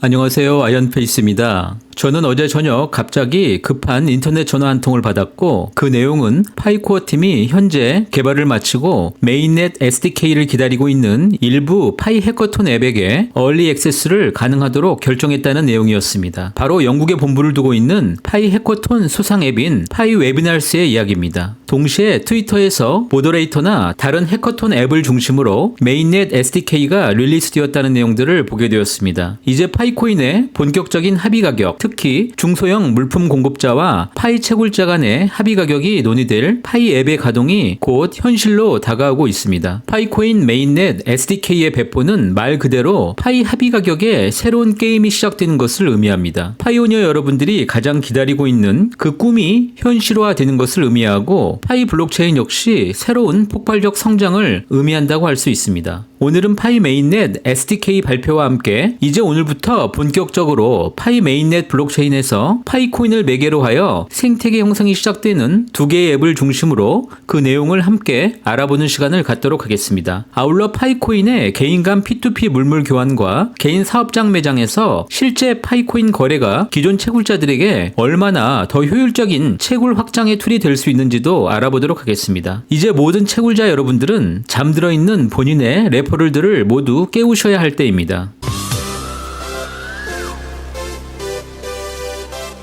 안녕하세요. 아이언페이스입니다. 저는 어제 저녁 갑자기 급한 인터넷 전화 한 통을 받았고 그 내용은 파이코어 팀이 현재 개발을 마치고 메인넷 SDK를 기다리고 있는 일부 파이 해커톤 앱에게 얼리 액세스를 가능하도록 결정했다는 내용이었습니다. 바로 영국에 본부를 두고 있는 파이 해커톤 수상 앱인 파이 웨비널스의 이야기입니다. 동시에 트위터에서 모더레이터나 다른 해커톤 앱을 중심으로 메인넷 SDK가 릴리스되었다는 내용들을 보게 되었습니다. 이제 파이코인의 본격적인 합의 가격, 특히 중소형 물품 공급자와 파이 채굴자 간의 합의 가격이 논의될 파이 앱의 가동이 곧 현실로 다가오고 있습니다. 파이코인 메인넷 SDK의 배포는 말 그대로 파이 합의 가격에 새로운 게임이 시작되는 것을 의미합니다. 파이오니어 여러분들이 가장 기다리고 있는 그 꿈이 현실화되는 것을 의미하고 파이 블록체인 역시 새로운 폭발적 성장을 의미한다고 할 수 있습니다. 오늘은 파이 메인넷 SDK 발표와 함께 이제 오늘부터 본격적으로 파이 메인넷 블록체인에서 파이코인을 매개로 하여 생태계 형성이 시작되는 두 개의 앱을 중심으로 그 내용을 함께 알아보는 시간을 갖도록 하겠습니다. 아울러 파이코인의 개인 간 P2P 물물 교환과 개인 사업장 매장에서 실제 파이코인 거래가 기존 채굴자들에게 얼마나 더 효율적인 채굴 확장의 툴이 될 수 있는지도 알아보도록 하겠습니다. 이제 모든 채굴자 여러분들은 잠들어 있는 본인의 레퍼럴들을 모두 깨우셔야 할 때입니다.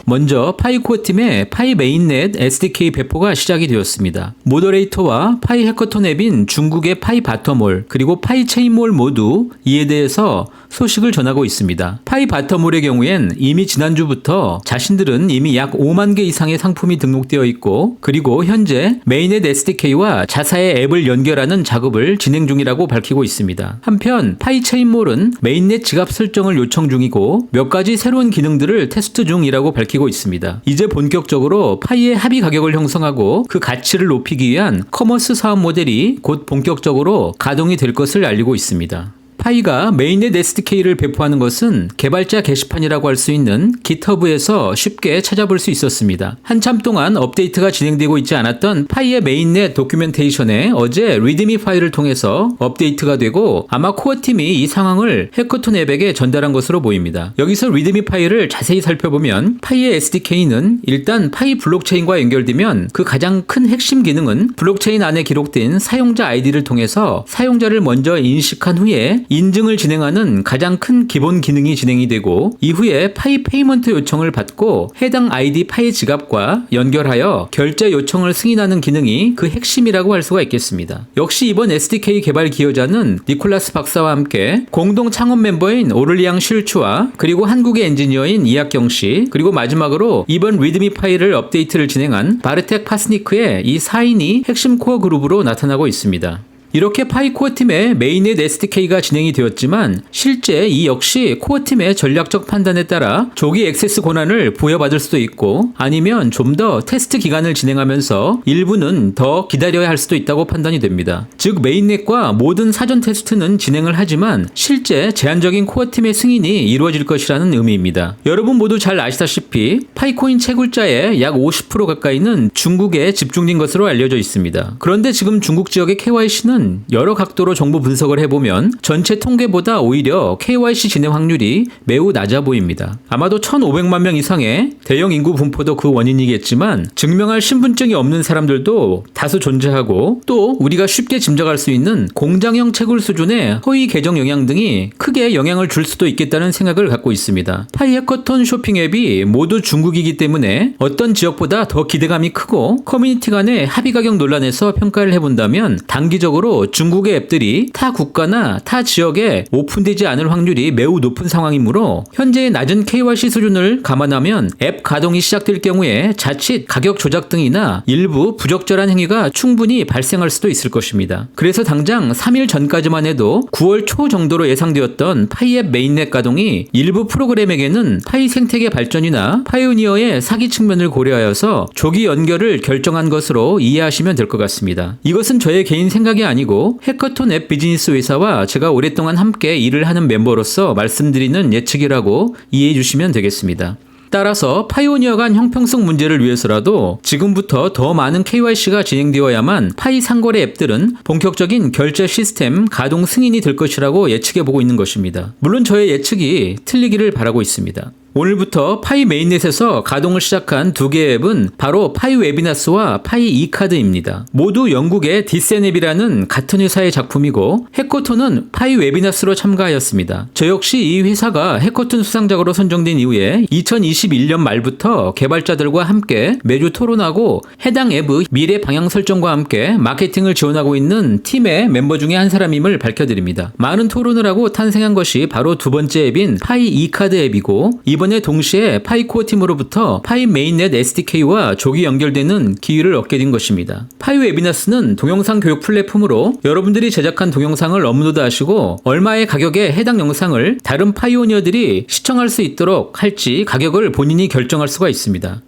먼저 파이코어 팀의 파이 메인넷 SDK 배포가 시작이 되었습니다. 모더레이터와 파이 해커톤 앱인 중국의 파이 바텀홀 그리고 파이 체인몰 모두 이에 대해서 소식을 전하고 있습니다. 파이 바텀홀의 경우엔 이미 지난주부터 자신들은 이미 약 5만 개 이상의 상품이 등록되어 있고 그리고 현재 메인넷 SDK와 자사의 앱을 연결하는 작업을 진행 중이라고 밝히고 있습니다. 한편 파이 체인몰은 메인넷 지갑 설정을 요청 중이고 몇 가지 새로운 기능들을 테스트 중이라고 밝히고 있습니다. 이제 본격적으로 파이의 합의 가격을 형성하고 그 가치를 높이기 위한 커머스 사업 모델이 곧 본격적으로 가동이 될 것을 알리고 있습니다. 파이가 메인넷 SDK를 배포하는 것은 개발자 게시판이라고 할 수 있는 GitHub에서 쉽게 찾아볼 수 있었습니다. 한참 동안 업데이트가 진행되고 있지 않았던 파이의 메인넷 도큐멘테이션에 어제 리드미 파일을 통해서 업데이트가 되고 아마 코어팀이 이 상황을 해커톤 앱에게 전달한 것으로 보입니다. 여기서 리드미 파일을 자세히 살펴보면 파이의 SDK는 일단 파이 블록체인과 연결되면 그 가장 큰 핵심 기능은 블록체인 안에 기록된 사용자 아이디를 통해서 사용자를 먼저 인식한 후에 인증을 진행하는 가장 큰 기본 기능이 진행이 되고 이후에 파이 페이먼트 요청을 받고 해당 아이디 파이 지갑과 연결하여 결제 요청을 승인하는 기능이 그 핵심이라고 할 수가 있겠습니다. 역시 이번 SDK 개발 기여자는 니콜라스 박사와 함께 공동 창업 멤버인 오를리앙 슐츠와 그리고 한국의 엔지니어인 이학경 씨 그리고 마지막으로 이번 리드미 파일을 업데이트를 진행한 바르텍 파스니크의 이 4인이 핵심 코어 그룹으로 나타나고 있습니다. 이렇게 파이 코어팀의 메인넷 SDK가 진행이 되었지만 실제 이 역시 코어팀의 전략적 판단에 따라 조기 액세스 권한을 부여받을 수도 있고 아니면 좀 더 테스트 기간을 진행하면서 일부는 더 기다려야 할 수도 있다고 판단이 됩니다. 즉 메인넷과 모든 사전 테스트는 진행을 하지만 실제 제한적인 코어팀의 승인이 이루어질 것이라는 의미입니다. 여러분 모두 잘 아시다시피 파이코인 채굴자의 약 50% 가까이는 중국에 집중된 것으로 알려져 있습니다. 그런데 지금 중국 지역의 KYC는 여러 각도로 정보 분석을 해보면 전체 통계보다 오히려 KYC 진행 확률이 매우 낮아 보입니다. 아마도 1,500만 명 이상의 대형 인구 분포도 그 원인이겠지만 증명할 신분증이 없는 사람들도 다수 존재하고 또 우리가 쉽게 짐작할 수 있는 공장형 채굴 수준의 허위 계정 영향 등이 크게 영향을 줄 수도 있겠다는 생각을 갖고 있습니다. 파이 해커톤 쇼핑 앱이 모두 중국이기 때문에 어떤 지역보다 더 기대감이 크고 커뮤니티 간의 합의 가격 논란에서 평가를 해본다면 단기적으로 중국의 앱들이 타 국가나 타 지역에 오픈되지 않을 확률이 매우 높은 상황이므로 현재의 낮은 KYC 수준을 감안하면 앱 가동이 시작될 경우에 자칫 가격 조작 등이나 일부 부적절한 행위가 충분히 발생할 수도 있을 것입니다. 그래서 당장 3일 전까지만 해도 9월 초 정도로 예상되었던 파이앱 메인넷 가동이 일부 프로그램에게는 파이 생태계 발전이나 파이오니어의 사기 측면을 고려하여서 조기 연결을 결정한 것으로 이해하시면 될 것 같습니다. 이것은 저의 개인 생각이 아니고 해커톤 앱 비즈니스 회사와 제가 오랫동안 함께 일을 하는 멤버로서 말씀드리는 예측이라고 이해해 주시면 되겠습니다. 따라서 파이오니어 간 형평성 문제를 위해서라도 지금부터 더 많은 KYC가 진행되어야만 파이 상거래 앱들은 본격적인 결제 시스템 가동 승인이 될 것이라고 예측해보고 있는 것입니다. 물론 저의 예측이 틀리기를 바라고 있습니다. 오늘부터 파이 메인넷에서 가동을 시작한 두 개의 앱은 바로 파이 웨비나스와 파이 이카드입니다. 모두 영국의 디센 앱이라는 같은 회사의 작품이고 해커톤은 파이 웨비나스로 참가하였습니다. 저 역시 이 회사가 해커톤 수상작으로 선정된 이후에 2021년 말부터 개발자들과 함께 매주 토론하고 해당 앱의 미래 방향 설정과 함께 마케팅을 지원하고 있는 팀의 멤버 중에 한 사람임을 밝혀드립니다. 많은 토론을 하고 탄생한 것이 바로 두 번째 앱인 파이 이카드 앱이고 이번에 동시에 파이 코어 팀으로부터 파이 메인넷 SDK와 조기 연결되는 기회를 얻게 된 것입니다. 파이 웨비나스는 동영상 교육 플랫폼으로 여러분들이 제작한 동영상을 업로드하시고 얼마의 가격에 해당 영상을 다른 파이오니어들이 시청할 수 있도록 할지 가격을 본인이 결정할 수가 있습니다.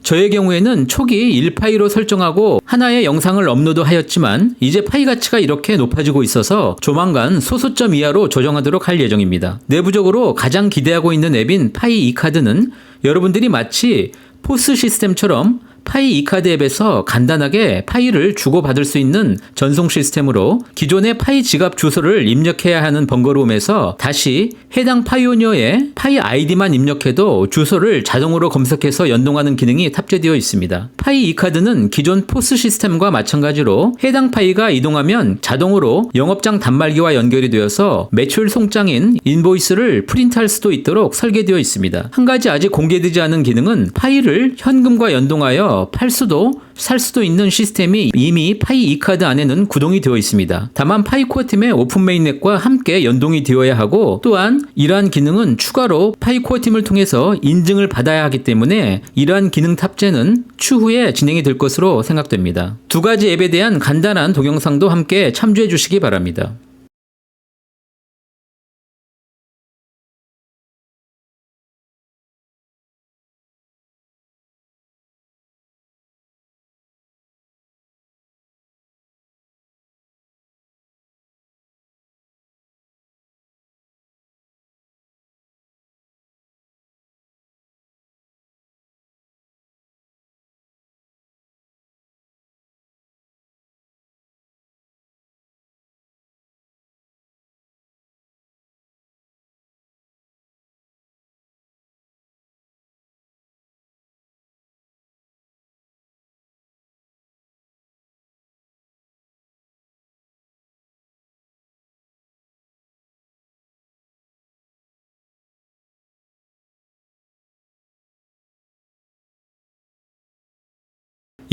저의 경우에는 초기 1파이로 설정하고 하나의 영상을 업로드하였지만 이제 파이 가치가 이렇게 높아지고 있어서 조만간 소수점 이하로 조정하도록 할 예정입니다. 내부적으로 가장 기대하고 있는 앱인 파이 이카드는 여러분들이 마치 포스 시스템처럼 파이 이카드 앱에서 간단하게 파이를 주고받을 수 있는 전송 시스템으로 기존의 파이 지갑 주소를 입력해야 하는 번거로움에서 다시 해당 파이오니어의 파이 아이디만 입력해도 주소를 자동으로 검색해서 연동하는 기능이 탑재되어 있습니다. 파이 이카드는 기존 포스 시스템과 마찬가지로 해당 파이가 이동하면 자동으로 영업장 단말기와 연결이 되어서 매출 송장인 인보이스를 프린트할 수도 있도록 설계되어 있습니다. 한 가지 아직 공개되지 않은 기능은 파이를 현금과 연동하여 팔 수도 살 수도 있는 시스템이 이미 파이 이카드 안에는 구동이 되어 있습니다. 다만 파이 코어 팀의 오픈 메인넷과 함께 연동이 되어야 하고 또한 이러한 기능은 추가로 파이 코어 팀을 통해서 인증을 받아야 하기 때문에 이러한 기능 탑재는 추후에 진행이 될 것으로 생각됩니다. 두 가지 앱에 대한 간단한 동영상도 함께 참조해 주시기 바랍니다.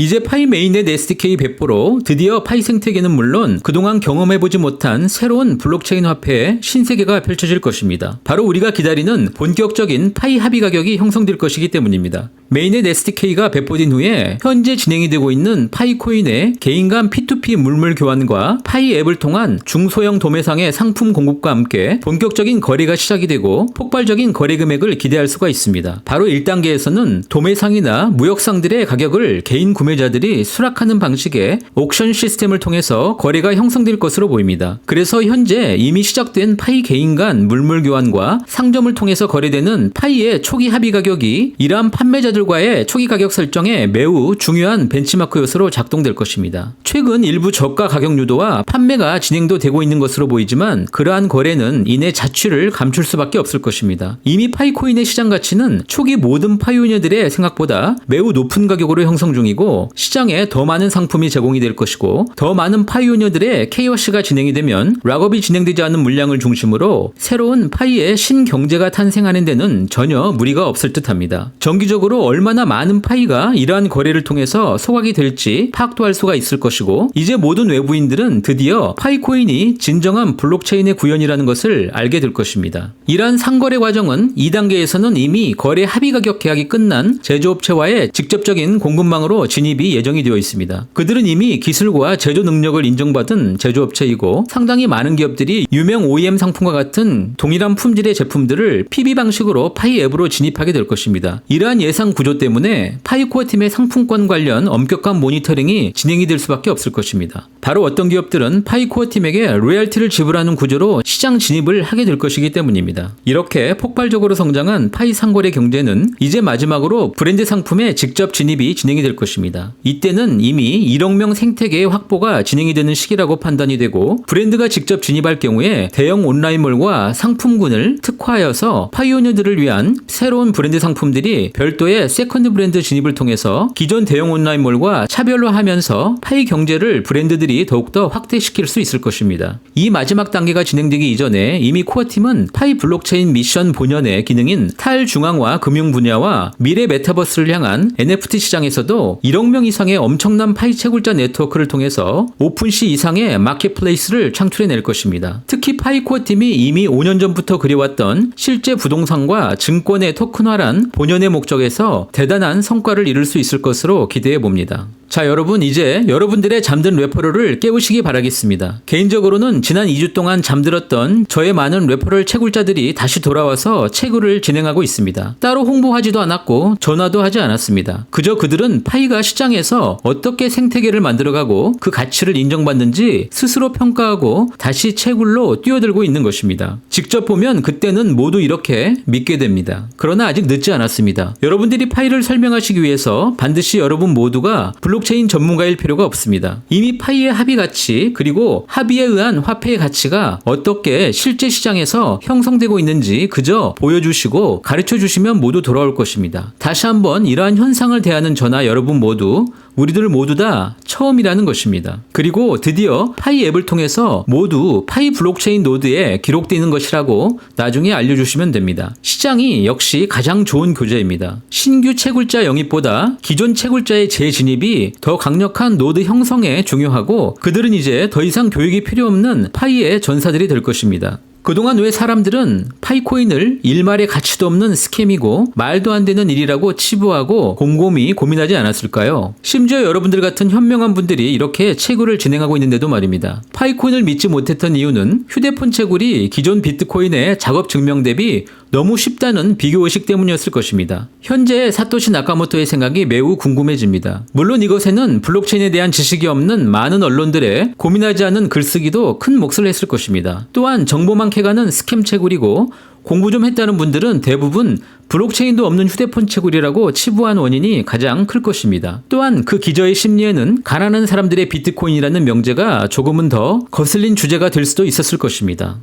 이제 파이 메인넷 SDK 배포로 드디어 파이 생태계는 물론 그동안 경험해보지 못한 새로운 블록체인 화폐의 신세계가 펼쳐질 것입니다. 바로 우리가 기다리는 본격적인 파이 합의 가격이 형성될 것이기 때문입니다. 메인넷 SDK가 배포된 후에 현재 진행이 되고 있는 파이코인의 개인 간 P2P 물물 교환과 파이 앱을 통한 중소형 도매상의 상품 공급과 함께 본격적인 거래가 시작이 되고 폭발적인 거래 금액을 기대할 수가 있습니다. 바로 1단계에서는 도매상이나 무역상들의 가격을 개인 구매자들이 수락하는 방식의 옥션 시스템을 통해서 거래가 형성될 것으로 보입니다. 그래서 현재 이미 시작된 파이 개인 간 물물 교환과 상점을 통해서 거래되는 파이의 초기 합의 가격이 이러한 판매자들과의 초기 가격 설정에 매우 중요한 벤치마크 요소로 작동될 것입니다. 최근 일부 저가 가격 유도와 판매가 진행도 되고 있는 것으로 보이지만 그러한 거래는 이내 자취를 감출 수밖에 없을 것입니다. 이미 파이코인의 시장 가치는 초기 모든 파이오니어들의 생각보다 매우 높은 가격으로 형성 중이고 시장에 더 많은 상품이 제공이 될 것이고 더 많은 파이오니어들의 KYC가 진행이 되면 락업이 진행되지 않은 물량을 중심으로 새로운 파이의 신경제가 탄생하는 데는 전혀 무리가 없을 듯합니다. 정기적으로 얼마나 많은 파이가 이러한 거래를 통해서 소각이 될지 파악도 할 수가 있을 것이고 이제 모든 외부인들은 드디어 파이코인이 진정한 블록체인의 구현이라는 것을 알게 될 것입니다. 이러한 상거래 과정은 2단계에서는 이미 거래 합의 가격 계약이 끝난 제조업체와의 직접적인 공급망으로 진입 진입이 예정이 되어 있습니다. 그들은 이미 기술과 제조 능력을 인정받은 제조업체이고 상당히 많은 기업들이 유명 OEM 상품과 같은 동일한 품질의 제품들을 PB 방식으로 파이 앱으로 진입하게 될 것입니다. 이러한 예상 구조 때문에 파이코어 팀의 상품권 관련 엄격한 모니터링이 진행이 될 수밖에 없을 것입니다. 바로 어떤 기업들은 파이코어 팀에게 로열티를 지불하는 구조로 시장 진입을 하게 될 것이기 때문입니다. 이렇게 폭발적으로 성장한 파이 상거래 경제는 이제 마지막으로 브랜드 상품의 직접 진입이 진행이 될 것입니다. 이때는 이미 1억 명 생태계의 확보가 진행이 되는 시기라고 판단이 되고 브랜드가 직접 진입할 경우에 대형 온라인몰과 상품군을 특화하여서 파이오니어들을 위한 새로운 브랜드 상품들이 별도의 세컨드 브랜드 진입을 통해서 기존 대형 온라인몰과 차별화하면서 파이 경제를 브랜드들이 더욱더 확대시킬 수 있을 것입니다. 이 마지막 단계가 진행되기 이전에 이미 코어팀은 파이 블록체인 미션 본연의 기능인 탈중앙화 금융 분야와 미래 메타버스를 향한 NFT 시장에서도 1억 명 이상의 엄청난 파이 채굴자 네트워크를 통해서 오픈시 이상의 마켓플레이스를 창출해낼 것입니다. 특히 파이 코어팀이 이미 5년 전부터 그려왔던 실제 부동산과 증권의 토큰화란 본연의 목적에서 대단한 성과를 이룰 수 있을 것으로 기대해 봅니다. 자, 여러분, 이제 여러분들의 잠든 레퍼럴을 깨우시기 바라겠습니다. 개인적으로는 지난 2주 동안 잠들었던 저의 많은 레퍼럴 채굴자들이 다시 돌아와서 채굴을 진행하고 있습니다. 따로 홍보하지도 않았고 전화도 하지 않았습니다. 그저 그들은 파이가 시장에서 어떻게 생태계를 만들어가고 그 가치를 인정받는지 스스로 평가하고 다시 채굴로 뛰어들고 있는 것입니다. 직접 보면 그때는 모두 이렇게 믿게 됩니다. 그러나 아직 늦지 않았습니다. 여러분들이 파이를 설명하시기 위해서 반드시 여러분 모두가 블록체인 전문가일 필요가 없습니다. 이미 파이의 합의 가치 그리고 합의에 의한 화폐의 가치가 어떻게 실제 시장에서 형성되고 있는지 그저 보여주시고 가르쳐주시면 모두 돌아올 것입니다. 다시 한번 이러한 현상을 대하는 저나 여러분 모두 우리들 모두 다 처음이라는 것입니다. 그리고 드디어 파이 앱을 통해서 모두 파이 블록체인 노드에 기록되는 것이라고 나중에 알려주시면 됩니다. 시장이 역시 가장 좋은 교재입니다. 신규 채굴자 영입보다 기존 채굴자의 재진입이 더 강력한 노드 형성에 중요하고 그들은 이제 더 이상 교육이 필요 없는 파이의 전사들이 될 것입니다. 그동안 왜 사람들은 파이코인을 일말의 가치도 없는 스캠이고 말도 안 되는 일이라고 치부하고 곰곰이 고민하지 않았을까요? 심지어 여러분들 같은 현명한 분들이 이렇게 채굴을 진행하고 있는데도 말입니다. 파이코인을 믿지 못했던 이유는 휴대폰 채굴이 기존 비트코인의 작업 증명 대비 너무 쉽다는 비교의식 때문이었을 것입니다. 현재 사토시 나카모토의 생각이 매우 궁금해집니다. 물론 이것에는 블록체인에 대한 지식이 없는 많은 언론들의 고민하지 않은 글쓰기도 큰 몫을 했을 것입니다. 또한 정보만 캐가는 스캠 채굴이고 공부 좀 했다는 분들은 대부분 블록체인도 없는 휴대폰 채굴이라고 치부한 원인이 가장 클 것입니다. 또한 그 기저의 심리에는 가난한 사람들의 비트코인이라는 명제가 조금은 더 거슬린 주제가 될 수도 있었을 것입니다.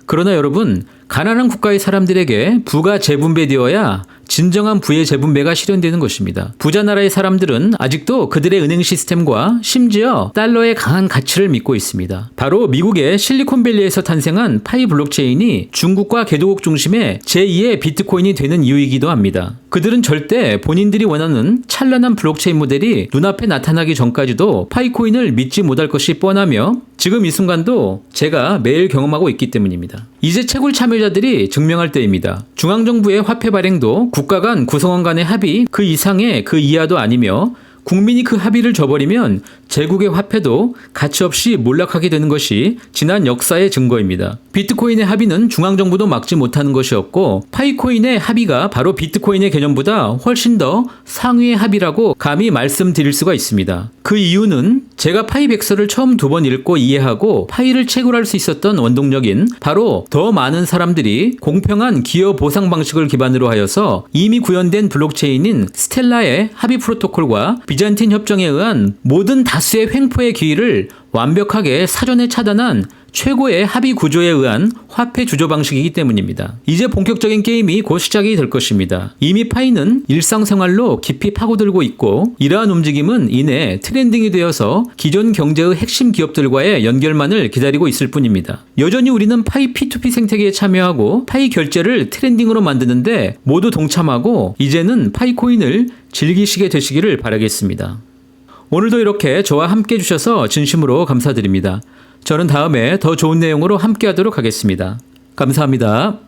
그러나 여러분, 가난한 국가의 사람들에게 부가 재분배되어야 진정한 부의 재분배가 실현되는 것입니다. 부자 나라의 사람들은 아직도 그들의 은행 시스템과 심지어 달러의 강한 가치를 믿고 있습니다. 바로 미국의 실리콘밸리에서 탄생한 파이 블록체인이 중국과 개도국 중심의 제2의 비트코인이 되는 이유이기도 합니다. 그들은 절대 본인들이 원하는 찬란한 블록체인 모델이 눈앞에 나타나기 전까지도 파이코인을 믿지 못할 것이 뻔하며 지금 이 순간도 제가 매일 경험하고 있기 때문입니다. 이제 채굴 참여자들이 증명할 때입니다. 중앙정부의 화폐 발행도 국가 간 구성원 간의 합의 그 이상의 그 이하도 아니며 국민이 그 합의를 저버리면 제국의 화폐도 가치없이 몰락하게 되는 것이 지난 역사의 증거입니다. 비트코인의 합의는 중앙정부도 막지 못하는 것이었고 파이코인의 합의가 바로 비트코인의 개념보다 훨씬 더 상위의 합의라고 감히 말씀드릴 수가 있습니다. 그 이유는 제가 파이 백서를 처음 2번 읽고 이해하고 파이를 채굴할 수 있었던 원동력인 바로 더 많은 사람들이 공평한 기여 보상 방식을 기반으로 하여서 이미 구현된 블록체인인 스텔라의 합의 프로토콜과 비잔틴 협정에 의한 모든 다수의 횡포의 기회를 완벽하게 사전에 차단한 최고의 합의 구조에 의한 화폐 주조 방식이기 때문입니다. 이제 본격적인 게임이 곧 시작이 될 것입니다. 이미 파이는 일상생활로 깊이 파고들고 있고 이러한 움직임은 이내 트렌딩이 되어서 기존 경제의 핵심 기업들과의 연결만을 기다리고 있을 뿐입니다. 여전히 우리는 파이 P2P 생태계에 참여하고 파이 결제를 트렌딩으로 만드는데 모두 동참하고 이제는 파이코인을 즐기시게 되시기를 바라겠습니다. 오늘도 이렇게 저와 함께 해주셔서 진심으로 감사드립니다. 저는 다음에 더 좋은 내용으로 함께 하도록 하겠습니다. 감사합니다.